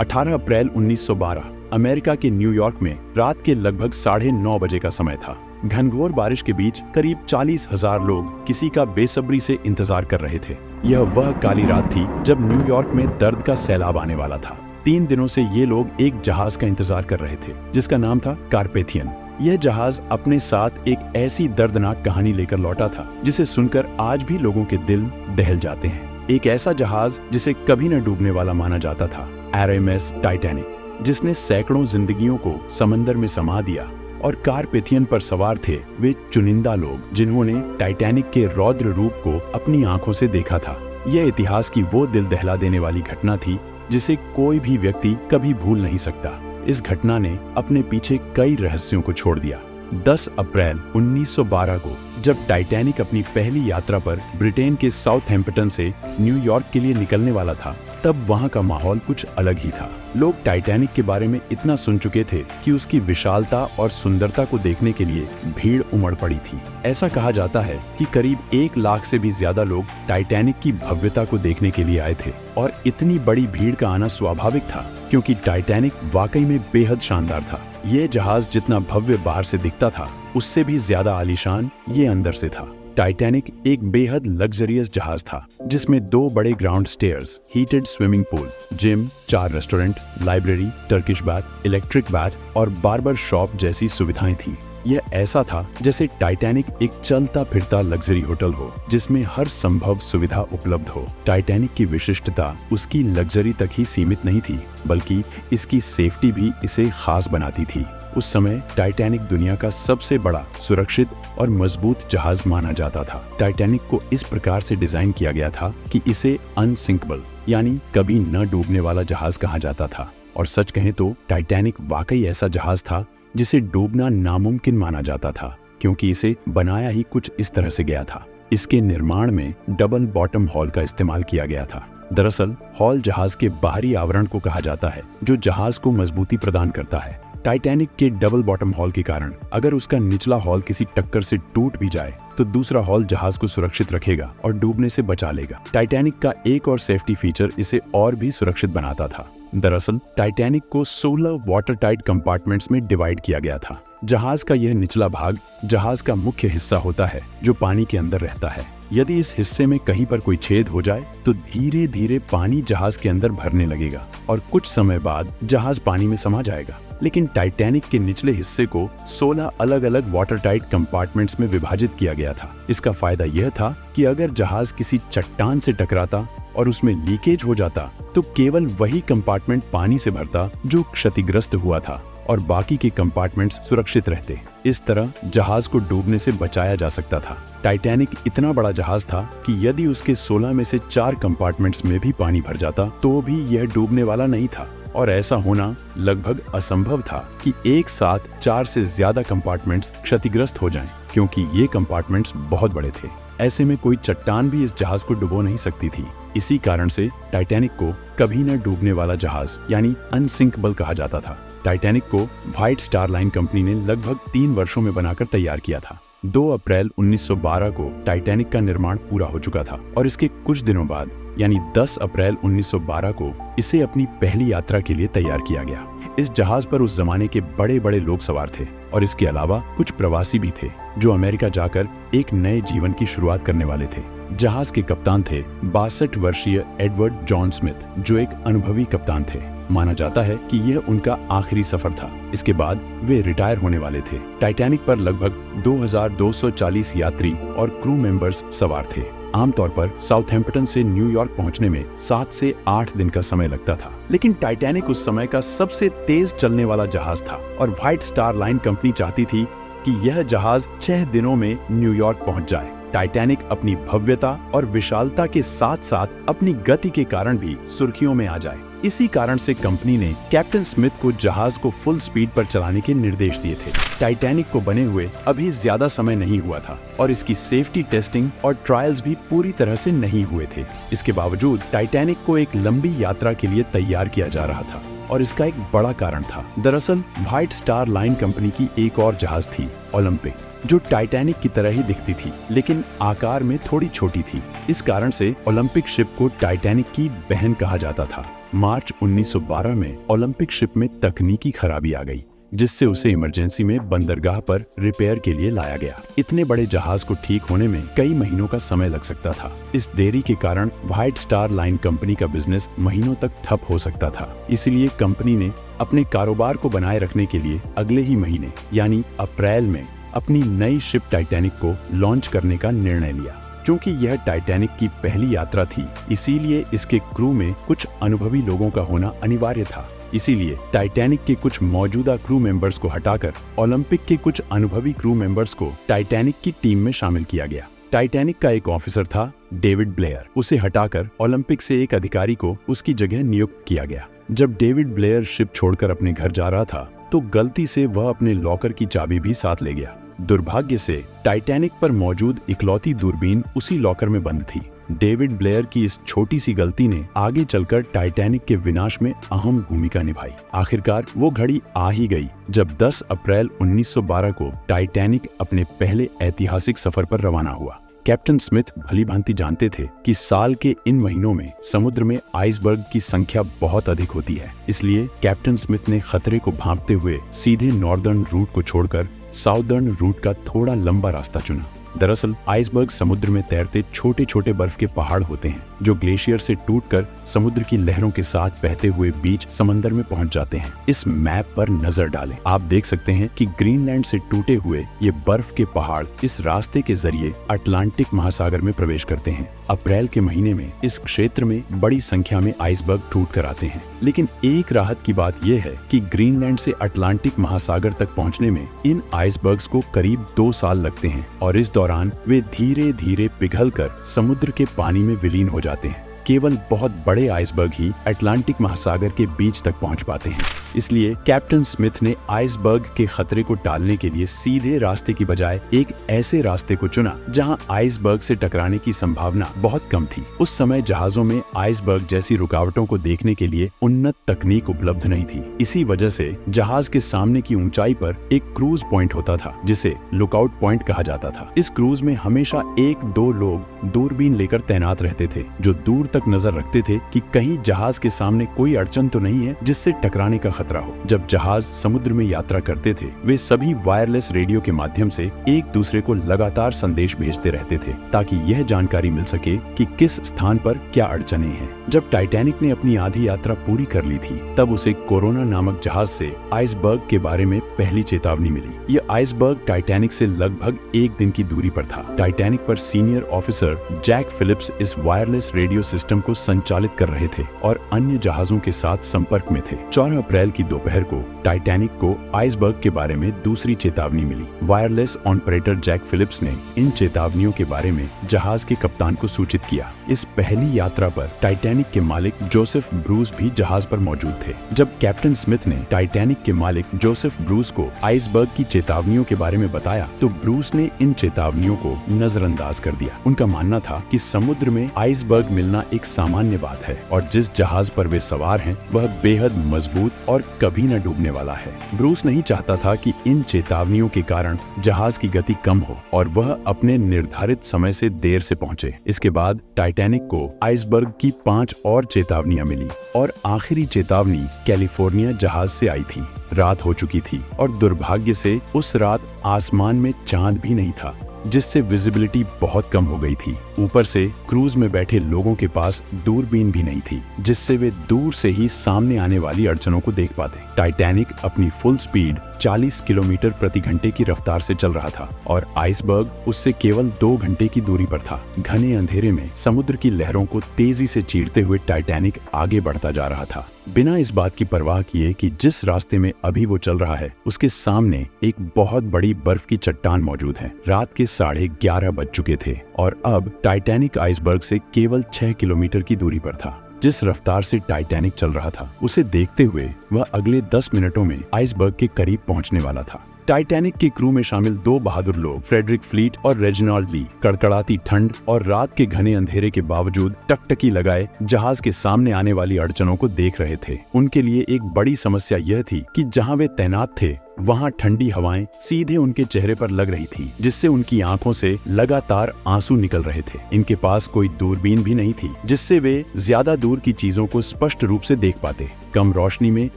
18 अप्रैल 1912 America के New York में रात के लगभग 9:30 बजे का समय था। घनघोर बारिश के बीच करीब 40,000 लोग किसी का बेसब्री से इंतजार कर रहे थे। यह वह काली रात थी जब न्यूयॉर्क में दर्द का सैलाब आने वाला था। 3 दिनों से ये लोग एक जहाज का इंतजार कर रहे थे जिसका नाम था कारपेथियन। यह जहाज अपने साथ एक ऐसी दर्दनाक कहानी लेकर लौटा था जिसे सुनकर आज भी लोगों के दिल दहल जाते हैं। एक ऐसा जहाज जिसे कभी न डूबने वाला माना जाता था, आरएमएस टाइटैनिक, जिसने सैकड़ों जिंदगियों को समंदर में समा दिया। और कारपेथियन पर सवार थे वे चुनिंदा लोग जिन्होंने टाइटैनिक के रौद्र रूप को अपनी आंखों से देखा था। यह इतिहास की वो दिल दहला देने वाली घटना थी जिसे कोई भी व्यक्ति कभी भूल नहीं सकता। इस घटना ने अपने पीछे कई रहस्यों को छोड़ दिया। 10 अप्रैल 1912 को जब टाइटैनिक अपनी पहली यात्रा पर ब्रिटेन के साउथहैम्पटन से न्यूयॉर्क के लिए निकलने वाला था, तब वहां का माहौल कुछ अलग ही था। लोग टाइटैनिक के बारे में इतना सुन चुके थे कि उसकी विशालता और सुंदरता को देखने के लिए भीड़ उमड़ पड़ी थी। ऐसा कहा जाता है कि करीब 1 लाख से भी ज्यादा लोग टाइटैनिक की भव्यता को देखने के लिए आए थे। और इतनी बड़ी भीड़ का आना स्वाभाविक था क्योंकि टाइटैनिक वाकई में बेहद शानदार था। ये जहाज जितना भव्य बाहर से दिखता था, उससे भी ज्यादा आलीशान ये अंदर से था। टाइटैनिक एक बेहद लग्जरियस जहाज था जिसमें 2 बड़े ground stairs, heated swimming pool, gym, 4 restaurant, library, Turkish bath, electric bath और बार्बर शॉप जैसी सुविधाएं थी। यह ऐसा था जैसे टाइटैनिक एक चलता फिरता लग्जरी होटल हो जिसमें हर संभव सुविधा उपलब्ध हो। टाइटैनिक की विशिष्टता उसकी लग्जरी तक ही सीमित नहीं थी, बल्कि इसकी सेफ्टी भी इसे खास बनाती थी। उस समय टाइटैनिक दुनिया का सबसे बड़ा, सुरक्षित और मजबूत जहाज माना जाता था। टाइटैनिक को इस प्रकार से डिजाइन किया गया था कि इसे अनसिंकेबल यानी कभी न डूबने वाला जहाज कहा जाता था। और सच कहें तो टाइटैनिक वाकई ऐसा जहाज था जिसे डूबना नामुमकिन माना जाता था, क्योंकि इसे बनाया ही कुछ इस तरह से गया था। इसके निर्माण में डबल बॉटम हॉल का इस्तेमाल किया गया था। दरअसल हॉल जहाज के बाहरी आवरण को कहा जाता है जो जहाज को मजबूती प्रदान करता है। टाइटैनिक के डबल बॉटम हॉल के कारण अगर उसका निचला हॉल किसी टक्कर से टूट भी जाए तो दूसरा हॉल जहाज को सुरक्षित रखेगा और डूबने से बचा लेगा। टाइटैनिक का एक और सेफ्टी फीचर इसे और भी सुरक्षित बनाता था। दरअसल टाइटैनिक को 16 वाटर टाइट कंपार्टमेंट्स में डिवाइड किया गया था। जहाज का यह निचला भाग जहाज का मुख्य हिस्सा होता है जो पानी के अंदर रहता है। यदि इस हिस्से में कहीं पर कोई छेद हो जाए तो धीरे धीरे पानी जहाज के अंदर भरने लगेगा और कुछ समय बाद जहाज पानी में समा जाएगा। लेकिन टाइटैनिक के निचले हिस्से को 16 अलग अलग वाटर टाइट कंपार्टमेंट्स में विभाजित किया गया था। इसका फायदा यह था कि अगर जहाज किसी चट्टान से टकराता और उसमें लीकेज हो जाता तो केवल वही कंपार्टमेंट पानी से भरता जो क्षतिग्रस्त हुआ था और बाकी के कंपार्टमेंट्स सुरक्षित रहते। इस तरह जहाज को डूबने से बचाया जा सकता था। टाइटैनिक इतना बड़ा जहाज था कि यदि उसके 16 में से 4 कंपार्टमेंट्स में भी पानी भर जाता तो भी यह डूबने वाला नहीं था। और ऐसा होना लगभग असंभव था कि एक साथ 4 से ज्यादा कंपार्टमेंट्स क्षतिग्रस्त हो जाएं, क्योंकि ये कंपार्टमेंट्स बहुत बड़े थे। ऐसे में कोई चट्टान भी इस जहाज को डुबो नहीं सकती थी। इसी कारण से टाइटैनिक को कभी न डूबने वाला जहाज यानी अनसिंकेबल कहा जाता था। टाइटैनिक को व्हाइट स्टार लाइन कंपनी ने लगभग 3 वर्षों में बनाकर तैयार किया था। 2 अप्रैल 1912 को टाइटैनिक का निर्माण पूरा हो चुका था और इसके कुछ दिनों बाद यानी 10 अप्रैल 1912 को इसे अपनी पहली यात्रा के लिए तैयार किया गया। इस जहाज पर उस जमाने के बड़े बड़े लोग सवार थे और इसके अलावा कुछ प्रवासी भी थे जो अमेरिका जाकर एक नए जीवन की शुरुआत करने वाले थे। जहाज के कप्तान थे 62 वर्षीय एडवर्ड जॉन स्मिथ, जो एक अनुभवी कप्तान थे। माना जाता है कि यह उनका आखिरी सफर था। इसके बाद वे रिटायर होने वाले थे। टाइटैनिक पर लगभग 2240 यात्री और क्रू मेंबर्स सवार थे। आमतौर पर साउथहैम्पटन से न्यूयॉर्क पहुंचने में 7 से 8 दिन का समय लगता था, लेकिन टाइटैनिक उस समय का सबसे तेज चलने वाला जहाज था और व्हाइट स्टार लाइन कंपनी चाहती थी कि यह जहाज 6 दिनों में न्यूयॉर्क पहुंच जाए। टाइटैनिक अपनी भव्यता और विशालता के साथ साथ अपनी गति के कारण भी सुर्खियों में आ जाए। इसी कारण से कंपनी ने कैप्टन स्मिथ को जहाज को फुल स्पीड पर चलाने के निर्देश दिए थे। टाइटैनिक को बने हुए अभी ज्यादा समय नहीं हुआ था और इसकी सेफ्टी टेस्टिंग और ट्रायल्स भी पूरी तरह से नहीं हुए थे। इसके बावजूद टाइटैनिक को एक लंबी यात्रा के लिए तैयार किया जा रहा था और इसका एक बड़ा कारण था। दरअसल व्हाइट स्टार लाइन कंपनी की एक और जहाज थी, ओलंपिक, जो टाइटैनिक की तरह ही दिखती थी लेकिन आकार में थोड़ी छोटी थी। इस कारण से ओलंपिक शिप को टाइटैनिक की बहन कहा जाता था। मार्च 1912 में ओलंपिक शिप में तकनीकी खराबी आ गई, जिससे उसे इमरजेंसी में बंदरगाह पर रिपेयर के लिए लाया गया। इतने बड़े जहाज को ठीक होने में कई महीनों का समय लग सकता था। इस देरी के कारण व्हाइट स्टार लाइन कंपनी का बिजनेस महीनों तक ठप हो सकता था। इसलिए कंपनी ने अपने कारोबार को बनाए रखने के लिए अगले ही महीने यानी अप्रैल में अपनी नई शिप टाइटैनिक को लॉन्च करने का निर्णय लिया। क्योंकि यह टाइटैनिक की पहली यात्रा थी, इसीलिए इसके क्रू में कुछ अनुभवी लोगों का होना अनिवार्य था। इसीलिए टाइटैनिक के कुछ मौजूदा क्रू मेंबर्स को हटाकर ओलंपिक के कुछ अनुभवी क्रू मेंबर्स को टाइटैनिक की टीम में शामिल किया गया। टाइटैनिक का एक ऑफिसर था डेविड ब्लेयर। उसे हटाकर ओलंपिक से एक अधिकारी को उसकी जगह नियुक्त किया गया। जब डेविड ब्लेयर शिप छोड़कर अपने घर जा रहा था तो गलती से वह अपने लॉकर की चाबी भी साथ ले गया। दुर्भाग्य से टाइटैनिक पर मौजूद इकलौती दूरबीन उसी लॉकर में बंद थी। डेविड ब्लेयर की इस छोटी सी गलती ने आगे चलकर टाइटैनिक के विनाश में अहम भूमिका निभाई। आखिरकार वो घड़ी आ ही गई जब 10 अप्रैल 1912 को टाइटैनिक अपने पहले ऐतिहासिक सफर पर रवाना हुआ। कैप्टन स्मिथ भलीभांति जानते थे कि साल के इन महीनों में समुद्र में आइसबर्ग की संख्या बहुत अधिक होती है। इसलिए कैप्टन स्मिथ ने खतरे को भांपते हुए सीधे नॉर्दर्न रूट को छोड़कर साउदर्न रूट का थोड़ा लंबा रास्ता चुना। दरअसल आइसबर्ग समुद्र में तैरते छोटे छोटे बर्फ के पहाड़ होते हैं जो ग्लेशियर से टूटकर समुद्र की लहरों के साथ बहते हुए बीच समंदर में पहुंच जाते हैं। इस मैप पर नजर डालें। आप देख सकते हैं कि ग्रीनलैंड से टूटे हुए ये बर्फ के पहाड़ इस रास्ते के जरिए अटलांटिक महासागर में प्रवेश करते हैं। अप्रैल के महीने में इस क्षेत्र में बड़ी संख्या में आइसबर्ग टूट कर आते हैं। लेकिन एक राहत की बात यह है कि ग्रीनलैंड से अटलांटिक महासागर तक पहुंचने में इन आइसबर्ग्स को करीब 2 साल लगते हैं और इस दौरान वे धीरे धीरे पिघलकर समुद्र के पानी में विलीन हो जाते हैं। केवल बहुत बड़े आइसबर्ग ही अटलांटिक महासागर के बीच तक पहुंच पाते हैं। इसलिए कैप्टन स्मिथ ने आइसबर्ग के खतरे को टालने के लिए सीधे रास्ते की बजाय एक ऐसे रास्ते को चुना जहां आइसबर्ग से टकराने की संभावना बहुत कम थी। उस समय जहाजों में आइसबर्ग जैसी रुकावटों को देखने के लिए उन्नत तकनीक उपलब्ध नहीं थी। इसी वजह से जहाज के सामने की ऊंचाई पर एक क्रूज पॉइंट होता था जिसे लुकआउट पॉइंट कहा जाता था। इस क्रूज में हमेशा 1-2 लोग दूरबीन लेकर तैनात रहते थे जो दूर तक नजर रखते थे कि कहीं जहाज के सामने कोई अड़चन तो नहीं है जिससे टकराने का खतरा हो। जब जहाज समुद्र में यात्रा करते थे वे सभी वायरलेस रेडियो के माध्यम से एक दूसरे को लगातार संदेश भेजते रहते थे ताकि यह जानकारी मिल सके कि किस स्थान पर क्या अड़चनें हैं। जब टाइटैनिक ने अपनी आधी यात्रा पूरी कर ली थी तब उसे कोरोना नामक जहाज से आइसबर्ग के बारे में पहली चेतावनी मिली। यह आइसबर्ग टाइटैनिक से लगभग 1 दिन की दूरी पर था। टाइटैनिक पर सीनियर ऑफिसर जैक फिलिप्स इस वायरलेस रेडियो सिस्टम को संचालित कर रहे थे और अन्य जहाजों के साथ संपर्क में थे। 4 अप्रैल की दोपहर को टाइटैनिक को आइसबर्ग के बारे में दूसरी चेतावनी मिली। वायरलेस ऑपरेटर जैक फिलिप्स ने इन चेतावनियों के बारे में जहाज के कप्तान को सूचित किया। इस पहली यात्रा पर टाइटैनिक के मालिक जोसेफ ब्रूस भी जहाज पर मौजूद थे। जब कैप्टन स्मिथ ने टाइटैनिक के मालिक जोसेफ ब्रूस को आइसबर्ग की चेतावनियों के बारे में बताया तो ब्रूस ने इन चेतावनियों को नजरअंदाज कर दिया। उनका मानना था कि समुद्र में आइसबर्ग मिलना एक सामान्य बात है और जिस जहाज पर वे सवार हैं वह बेहद मजबूत और कभी न डूबने वाला है। ब्रूस नहीं चाहता था कि इन चेतावनियों के कारण जहाज की गति कम हो और वह अपने निर्धारित समय से देर से पहुंचे। इसके बाद टाइटैनिक को आइसबर्ग की 5 और चेतावनियां मिली और आखिरी चेतावनी कैलिफोर्निया जहाज से आई थी। रात हो चुकी थी और दुर्भाग्य से उस रात आसमान में चांद भी नहीं था जिससे विजिबिलिटी बहुत कम हो गई थी। ऊपर से क्रूज में बैठे लोगों के पास दूरबीन भी नहीं थी जिससे वे दूर से ही सामने आने वाली अड़चनों को देख पाते। टाइटैनिक अपनी फुल स्पीड 40 किलोमीटर प्रति घंटे की रफ्तार से चल रहा था और आइसबर्ग उससे केवल 2 घंटे की दूरी पर था। घने अंधेरे में समुद्र की लहरों को तेजी से चीरते हुए टाइटैनिक आगे बढ़ता जा रहा था, बिना इस बात की परवाह किए कि जिस रास्ते में अभी वो चल रहा है उसके सामने एक बहुत बड़ी बर्फ की चट्टान मौजूद है। रात के 11:30 बज चुके थे और अब टाइटैनिक आइसबर्ग से केवल 6 किलोमीटर की दूरी पर था। जिस रफ्तार से टाइटैनिक चल रहा था उसे देखते हुए वह अगले 10 मिनटों में आइसबर्ग के करीब पहुंचने वाला था। टाइटैनिक के क्रू में शामिल 2 बहादुर लोग फ्रेडरिक फ्लीट और रेजिनाल्ड ली कड़कड़ाती ठंड और रात के घने अंधेरे के बावजूद टकटकी लगाए जहाज के सामने आने वाली अड़चनों को देख रहे थे। उनके लिए एक बड़ी समस्या यह थी कि जहां वे तैनात थे वहाँ ठंडी हवाएं सीधे उनके चेहरे पर लग रही थी, जिससे उनकी आंखों से लगातार आंसू निकल रहे थे। इनके पास कोई दूरबीन भी नहीं थी, जिससे वे ज्यादा दूर की चीजों को स्पष्ट रूप से देख पाते। कम रोशनी में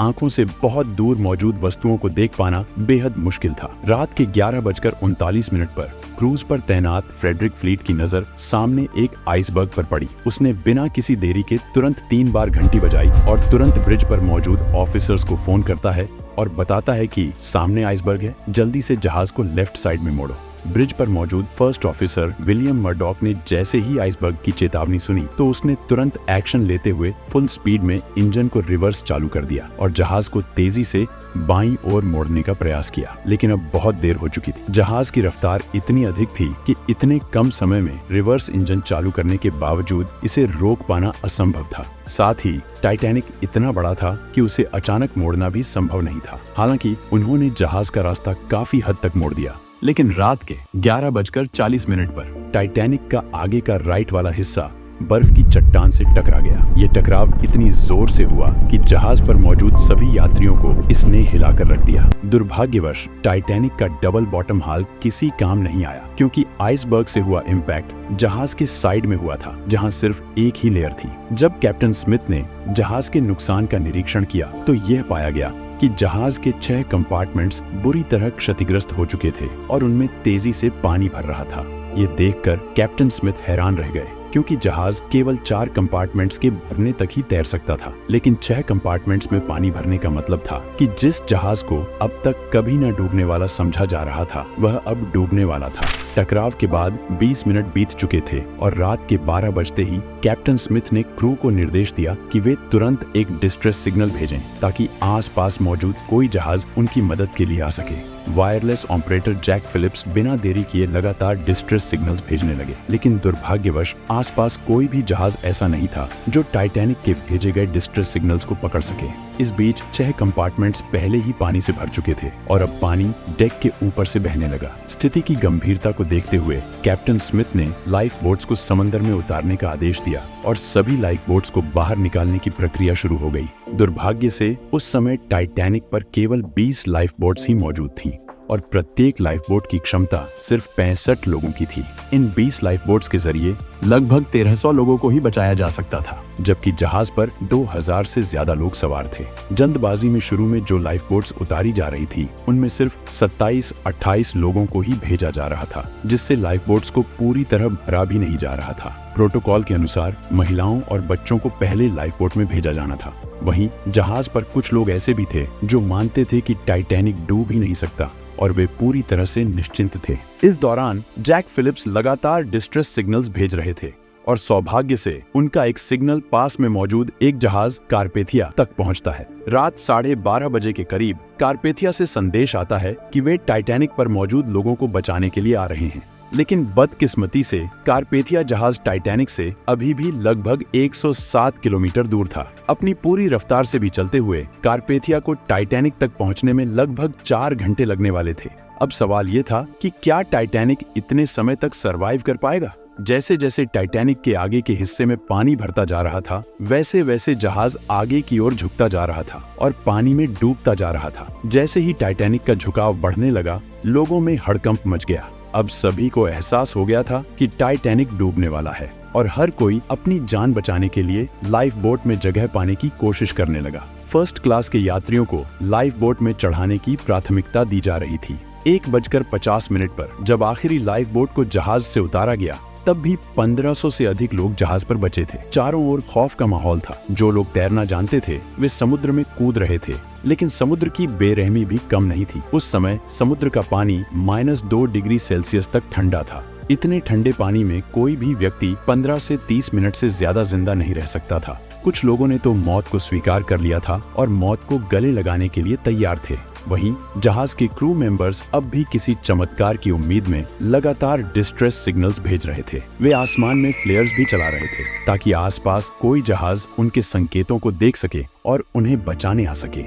आंखों से बहुत दूर मौजूद वस्तुओं को देख पाना बेहद मुश्किल था। रात के 11:39 पर क्रूज पर तैनात फ्रेडरिक फ्लीट की नजर सामने एक आइसबर्ग पर पड़ी। उसने बिना किसी देरी के तुरंत 3 बार घंटी बजाई और तुरंत ब्रिज पर मौजूद ऑफिसर्स को फोन करता है और बताता है कि सामने आइसबर्ग है, जल्दी से जहाज को लेफ्ट साइड में मोड़ो। ब्रिज पर मौजूद फर्स्ट ऑफिसर विलियम मर्डॉक ने जैसे ही आइसबर्ग की चेतावनी सुनी तो उसने तुरंत एक्शन लेते हुए फुल स्पीड में इंजन को रिवर्स चालू कर दिया और जहाज को तेजी से बाईं ओर मोड़ने का प्रयास किया। लेकिन अब बहुत देर हो चुकी थी। जहाज की रफ्तार इतनी अधिक थी कि इतने कम समय में रिवर्स इंजन चालू करने के बावजूद इसे रोक पाना असंभव था। साथ ही टाइटैनिक इतना बड़ा था कि उसे अचानक मोड़ना भी संभव नहीं था। हालांकि उन्होंने जहाज का रास्ता काफी हद तक मोड़ दिया, लेकिन रात के 11:40 पर टाइटैनिक का आगे का राइट वाला हिस्सा बर्फ की चट्टान से टकरा गया। ये टकराव इतनी जोर से हुआ कि जहाज पर मौजूद सभी यात्रियों को इसने हिलाकर रख दिया। दुर्भाग्यवश टाइटैनिक का डबल बॉटम हाल किसी काम नहीं आया, क्योंकि आइसबर्ग से हुआ इम्पैक्ट जहाज के साइड में हुआ था, जहां सिर्फ एक ही लेयर थी। जब कैप्टन स्मिथ ने जहाज के नुकसान का निरीक्षण किया तो यह पाया गया कि जहाज के 6 कंपार्टमेंट्स बुरी तरह क्षतिग्रस्त हो चुके थे और उनमें तेजी से पानी भर रहा था। ये देखकर कैप्टन स्मिथ हैरान रह गए, क्योंकि जहाज केवल 4 कंपार्टमेंट्स के भरने तक ही तैर सकता था, लेकिन 6 कंपार्टमेंट्स में पानी भरने का मतलब था कि जिस जहाज को अब तक कभी न डूबने वाला समझा जा रहा था वह अब डूबने वाला था। टकराव के बाद 20 मिनट बीत चुके थे और रात के 12 बजते ही कैप्टन स्मिथ ने क्रू को निर्देश दिया कि वे तुरंत एक डिस्ट्रेस सिग्नल भेजें ताकि आसपास मौजूद कोई जहाज उनकी मदद के लिए आ सके। वायरलेस ऑपरेटर जैक फिलिप्स बिना देरी किए लगातार डिस्ट्रेस सिग्नल्स भेजने लगे, लेकिन दुर्भाग्यवश आसपास कोई भी जहाज ऐसा नहीं था जो टाइटैनिक के भेजे गए डिस्ट्रेस सिग्नल्स को पकड़ सके। इस बीच 6 कंपार्टमेंट्स पहले ही पानी से भर चुके थे और अब पानी डेक के ऊपर से बहने लगा। स्थिति की गंभीरता को देखते हुए कैप्टन स्मिथ ने लाइफ बोट्स को समंदर में उतारने का आदेश दिया और सभी लाइफ बोट्स को बाहर निकालने की प्रक्रिया शुरू हो गई। दुर्भाग्य से उस समय टाइटैनिक पर केवल 20 लाइफ बोट्स ही मौजूद थीं और प्रत्येक लाइफ बोट की क्षमता सिर्फ 65 लोगों की थी। इन 20 लाइफ बोट्स के जरिए लगभग 1300 लोगों को ही बचाया जा सकता था, जबकि जहाज पर 2000 से ज्यादा लोग सवार थे। जल्दबाजी में शुरू में जो लाइफ बोट्स उतारी जा रही थी उनमें सिर्फ 27-28 लोगों को ही भेजा जा रहा था, जिससे लाइफ बोट्स को पूरी तरह भरा भी नहीं जा रहा था। प्रोटोकॉल के अनुसार महिलाओं और बच्चों को पहले लाइफ बोट में भेजा जाना था। वहीं जहाज पर कुछ लोग ऐसे भी थे जो मानते थे कि टाइटैनिक डूब ही नहीं सकता और वे पूरी तरह से निश्चिंत थे। इस दौरान जैक फिलिप्स लगातार डिस्ट्रेस सिग्नल्स भेज रहे थे और सौभाग्य से उनका एक सिग्नल पास में मौजूद एक जहाज कारपेथिया तक पहुंचता है। रात 12:30 बजे के करीब कारपेथिया से संदेश आता है कि वे टाइटैनिक पर मौजूद लोगों को बचाने के लिए आ रहे हैं, लेकिन बदकिस्मती से कारपेथिया जहाज टाइटैनिक से अभी भी लगभग 107 किलोमीटर दूर था। अपनी पूरी रफ्तार से भी चलते हुए कारपेथिया को टाइटैनिक तक पहुंचने में लगभग 4 घंटे लगने वाले थे। अब सवाल ये था कि क्या टाइटैनिक इतने समय तक सरवाइव कर पाएगा? जैसे जैसे टाइटैनिक के आगे के हिस्से में पानी भरता जा रहा था, वैसे वैसे जहाज आगे की ओर झुकता जा रहा था और पानी में डूबता जा रहा था। जैसे ही टाइटैनिक का झुकाव बढ़ने लगा, लोगों में हड़कंप मच गया। अब सभी को एहसास हो गया था कि टाइटैनिक डूबने वाला है और हर कोई अपनी जान बचाने के लिए लाइफ बोट में जगह पाने की कोशिश करने लगा। फर्स्ट क्लास के यात्रियों को लाइफ बोट में चढ़ाने की प्राथमिकता दी जा रही थी। 1:50 पर जब आखिरी लाइफ बोट को जहाज से उतारा गया, तब भी 1500 से अधिक लोग जहाज पर बचे थे। चारों ओर खौफ का माहौल था। जो लोग तैरना जानते थे वे समुद्र में कूद रहे थे, लेकिन समुद्र की बेरहमी भी कम नहीं थी। उस समय समुद्र का पानी -2 डिग्री सेल्सियस तक ठंडा था। इतने ठंडे पानी में कोई भी व्यक्ति 15 से 30 मिनट से ज्यादा जिंदा नहीं रह सकता था। कुछ लोगों ने तो मौत को स्वीकार कर लिया था और मौत को गले लगाने के लिए तैयार थे। वहीं जहाज के क्रू मेंबर्स अब भी किसी चमत्कार की उम्मीद में लगातार डिस्ट्रेस सिग्नल्स भेज रहे थे। वे आसमान में फ्लेयर्स भी चला रहे थे ताकि आसपास कोई जहाज उनके संकेतों को देख सके और उन्हें बचाने आ सके,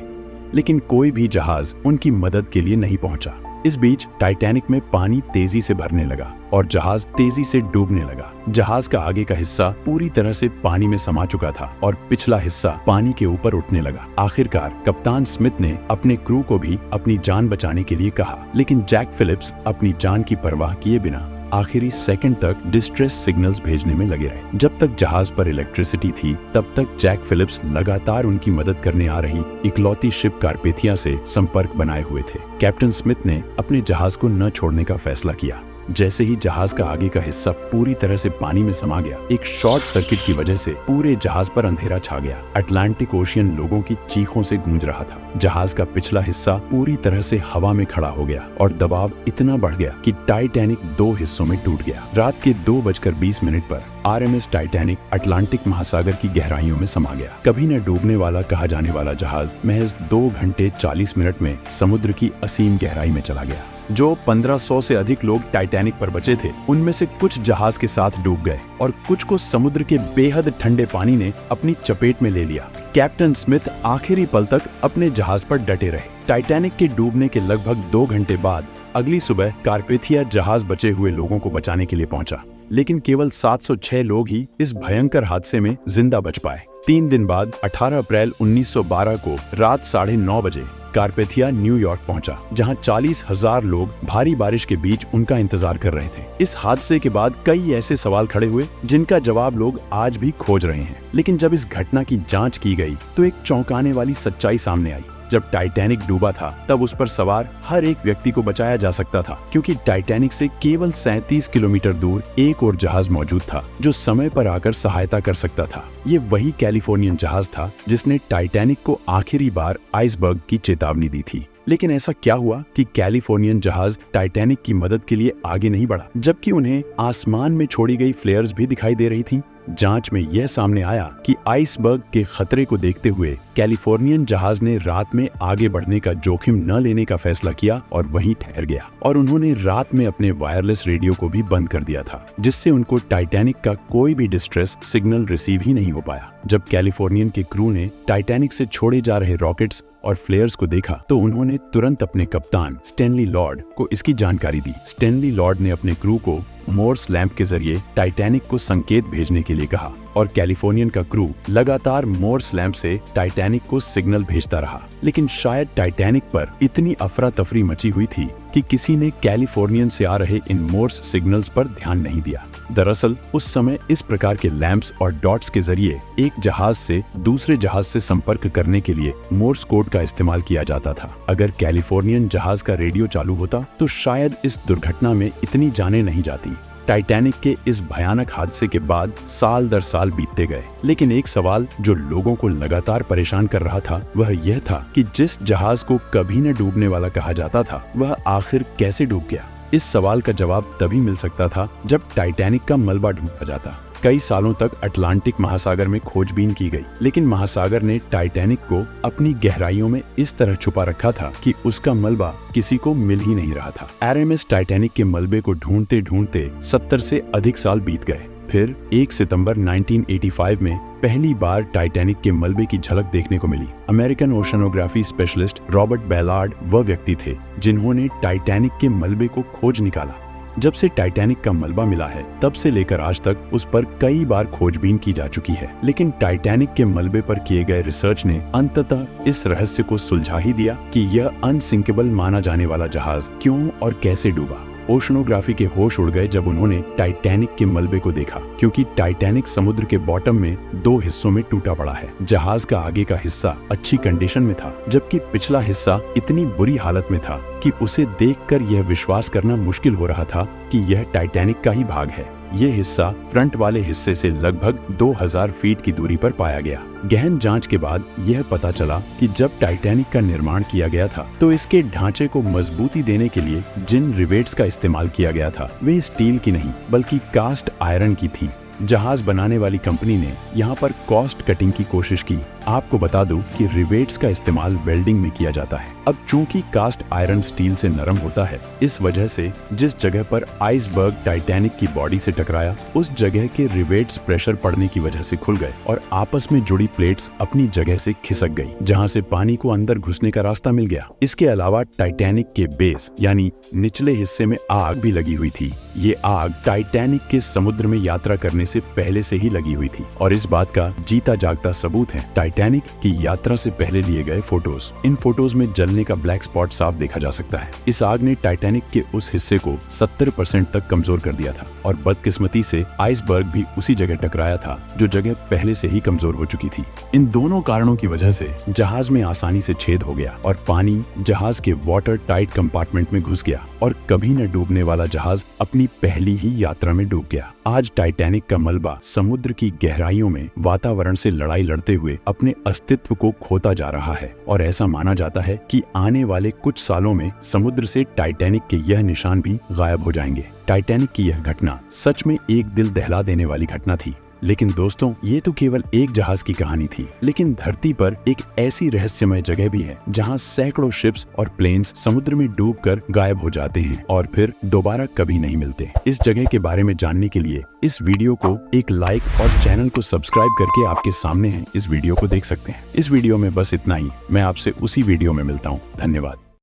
लेकिन कोई भी जहाज उनकी मदद के लिए नहीं पहुंचा। इस बीच टाइटैनिक में पानी तेजी से भरने लगा और जहाज तेजी से डूबने लगा। जहाज का आगे का हिस्सा पूरी तरह से पानी में समा चुका था और पिछला हिस्सा पानी के ऊपर उठने लगा। आखिरकार कप्तान स्मिथ ने अपने क्रू को भी अपनी जान बचाने के लिए कहा, लेकिन जैक फिलिप्स अपनी जान की परवाह किए बिना आखिरी सेकंड तक डिस्ट्रेस सिग्नल्स भेजने में लगे रहे। जब तक जहाज पर इलेक्ट्रिसिटी थी तब तक जैक फिलिप्स लगातार उनकी मदद करने आ रही इकलौती शिप कारपेथिया से संपर्क बनाए हुए थे। कैप्टन स्मिथ ने अपने जहाज को न छोड़ने का फैसला किया। जैसे ही जहाज का आगे का हिस्सा पूरी तरह से पानी में समा गया, एक शॉर्ट सर्किट की वजह से पूरे जहाज पर अंधेरा छा गया। अटलांटिक ओशियन लोगों की चीखों से गूंज रहा था। जहाज का पिछला हिस्सा पूरी तरह से हवा में खड़ा हो गया और दबाव इतना बढ़ गया कि टाइटैनिक 2 हिस्सों में टूट गया। रात के 2:20 पर RMS टाइटैनिक अटलांटिक महासागर की गहराइयों में समा गया। कभी न डूबने वाला कहा जाने वाला जहाज महज 2 घंटे 40 मिनट में समुद्र की असीम गहराई में चला गया। जो 1500 से अधिक लोग टाइटैनिक पर बचे थे, उनमें से कुछ जहाज के साथ डूब गए और कुछ को समुद्र के बेहद ठंडे पानी ने अपनी चपेट में ले लिया। कैप्टन स्मिथ आखिरी पल तक अपने जहाज पर डटे रहे। टाइटैनिक के डूबने के लगभग 2 घंटे बाद अगली सुबह कारपेथिया जहाज बचे हुए लोगों को बचाने के लिए पहुंचा, लेकिन केवल 706 लोग ही इस भयंकर हादसे में जिंदा बच पाए। 3 दिन बाद 18 अप्रैल 1912 को रात 9:30 बजे कारपेथिया न्यूयॉर्क पहुंचा, जहां 40,000 लोग भारी बारिश के बीच उनका इंतजार कर रहे थे। इस हादसे के बाद कई ऐसे सवाल खड़े हुए जिनका जवाब लोग आज भी खोज रहे हैं, लेकिन जब इस घटना की जांच की गई तो एक चौंकाने वाली सच्चाई सामने आई। जब टाइटैनिक डूबा था तब उस पर सवार हर एक व्यक्ति को बचाया जा सकता था, क्योंकि टाइटैनिक से केवल 37 किलोमीटर दूर एक और जहाज मौजूद था जो समय पर आकर सहायता कर सकता था। ये वही कैलिफोर्नियन जहाज था जिसने टाइटैनिक को आखिरी बार आइसबर्ग की चेतावनी दी थी। लेकिन ऐसा क्या हुआ कि कैलिफोर्नियन जहाज टाइटैनिक की मदद के लिए आगे नहीं बढ़ा, जबकि उन्हें आसमान में छोड़ी गई फ्लेयर्स भी दिखाई दे रही थीं? जांच में यह सामने आया कि आइसबर्ग के खतरे को देखते हुए कैलिफोर्नियन जहाज ने रात में आगे बढ़ने का जोखिम न लेने का फैसला किया और वहीं ठहर गया। और उन्होंने रात में अपने वायरलेस रेडियो को भी बंद कर दिया था, जिससे उनको टाइटैनिक का कोई भी डिस्ट्रेस सिग्नल रिसीव ही नहीं हो पाया। जब कैलिफोर्नियन के क्रू ने टाइटैनिक से छोड़े जा रहे रॉकेट्स और फ्लेयर्स को देखा तो उन्होंने तुरंत अपने कप्तान स्टैनली लॉर्ड को इसकी जानकारी दी। स्टैनली लॉर्ड ने अपने क्रू को मोर्स लैंप के जरिए टाइटैनिक को संकेत भेजने के लिए कहा और कैलिफोर्नियन का क्रू लगातार मोर्स लैंप से टाइटैनिक को सिग्नल भेजता रहा। लेकिन शायद टाइटैनिक पर इतनी अफरा तफरी मची हुई थी कि किसी ने कैलिफोर्नियन से आ रहे इन मोर्स सिग्नल्स पर ध्यान नहीं दिया। दरअसल उस समय इस प्रकार के लैंप्स और डॉट्स के जरिए एक जहाज से दूसरे जहाज से संपर्क करने के लिए मोर्स कोड का इस्तेमाल किया जाता था। अगर कैलिफोर्नियन जहाज का रेडियो चालू होता तो शायद इस दुर्घटना में इतनी जानें नहीं जाती। टाइटैनिक के इस भयानक हादसे के बाद साल दर साल बीतते गए, लेकिन एक सवाल जो लोगों को लगातार परेशान कर रहा था वह यह था कि जिस जहाज को कभी न डूबने वाला कहा जाता था वह आखिर कैसे डूब गया। इस सवाल का जवाब तभी मिल सकता था जब टाइटैनिक का मलबा ढूंढा जाता। कई सालों तक अटलांटिक महासागर में खोजबीन की गई, लेकिन महासागर ने टाइटैनिक को अपनी गहराइयों में इस तरह छुपा रखा था कि उसका मलबा किसी को मिल ही नहीं रहा था। RMS टाइटैनिक के मलबे को ढूंढते ढूंढते 70 से अधिक साल बीत गए। फिर 1 सितंबर 1985 में पहली बार टाइटैनिक के मलबे की झलक देखने को मिली। अमेरिकन ओशनोग्राफी स्पेशलिस्ट रॉबर्ट बैलार्ड वह व्यक्ति थे जिन्होंने टाइटैनिक के मलबे को खोज निकाला। जब से टाइटैनिक का मलबा मिला है तब से लेकर आज तक उस पर कई बार खोजबीन की जा चुकी है, लेकिन टाइटैनिक के मलबे पर किए गए रिसर्च ने अंततः इस रहस्य को सुलझा ही दिया कि यह अनसिंकेबल माना जाने वाला जहाज क्यों और कैसे डूबा। ओशनोग्राफी के होश उड़ गए जब उन्होंने टाइटैनिक के मलबे को देखा, क्योंकि टाइटैनिक समुद्र के बॉटम में 2 हिस्सों में टूटा पड़ा है। जहाज का आगे का हिस्सा अच्छी कंडीशन में था, जबकि पिछला हिस्सा इतनी बुरी हालत में था कि उसे देखकर यह विश्वास करना मुश्किल हो रहा था कि यह टाइटैनिक का ही भाग है। ये हिस्सा फ्रंट वाले हिस्से से लगभग 2000 फीट की दूरी पर पाया गया। गहन जांच के बाद यह पता चला कि जब टाइटैनिक का निर्माण किया गया था तो इसके ढांचे को मजबूती देने के लिए जिन रिवेट्स का इस्तेमाल किया गया था वे स्टील की नहीं बल्कि कास्ट आयरन की थी। जहाज बनाने वाली कंपनी ने यहाँ पर कॉस्ट कटिंग की कोशिश की। आपको बता दूं कि रिवेट्स का इस्तेमाल वेल्डिंग में किया जाता है। अब चूंकि कास्ट आयरन स्टील से नरम होता है, इस वजह से जिस जगह पर आइसबर्ग टाइटैनिक की बॉडी से टकराया, उस जगह के रिवेट्स प्रेशर पड़ने की वजह से खुल गए और आपस में जुड़ी प्लेट्स अपनी जगह से खिसक गई, जहां से पानी को अंदर घुसने का रास्ता मिल गया। इसके अलावा टाइटैनिक के बेस यानी निचले हिस्से में आग भी लगी हुई थी। ये आग टाइटैनिक के समुद्र में यात्रा करने से पहले से ही लगी हुई थी और इस बात का जीता जागता सबूत है टाइटैनिक की यात्रा से पहले लिए गए फोटोज। इन फोटोज में जलने का ब्लैक स्पॉट साफ देखा जा सकता है। इस आग ने टाइटैनिक के उस हिस्से को 70% तक कमजोर कर दिया था और बदकिस्मती से आइसबर्ग भी उसी जगह टकराया था जो जगह पहले से ही कमजोर हो चुकी थी। इन दोनों कारणों की वजह से जहाज में आसानी से छेद हो गया और पानी जहाज के वाटर टाइट कंपार्टमेंट में घुस गया और कभी न डूबने वाला जहाज अपनी पहली ही यात्रा में डूब गया। आज टाइटैनिक का मलबा समुद्र की गहराइयों में वातावरण से लड़ाई लड़ते हुए अपने अस्तित्व को खोता जा रहा है और ऐसा माना जाता है कि आने वाले कुछ सालों में समुद्र से टाइटैनिक के यह निशान भी गायब हो जाएंगे। टाइटैनिक की यह घटना सच में एक दिल दहला देने वाली घटना थी। लेकिन दोस्तों, ये तो केवल एक जहाज की कहानी थी, लेकिन धरती पर एक ऐसी रहस्यमय जगह भी है जहां सैकड़ों शिप्स और प्लेन्स समुद्र में डूबकर गायब हो जाते हैं और फिर दोबारा कभी नहीं मिलते। इस जगह के बारे में जानने के लिए इस वीडियो को एक लाइक और चैनल को सब्सक्राइब करके आपके सामने है इस वीडियो को देख सकते हैं। इस वीडियो में बस इतना ही। मैं आपसे उसी वीडियो में मिलता हूँ। धन्यवाद।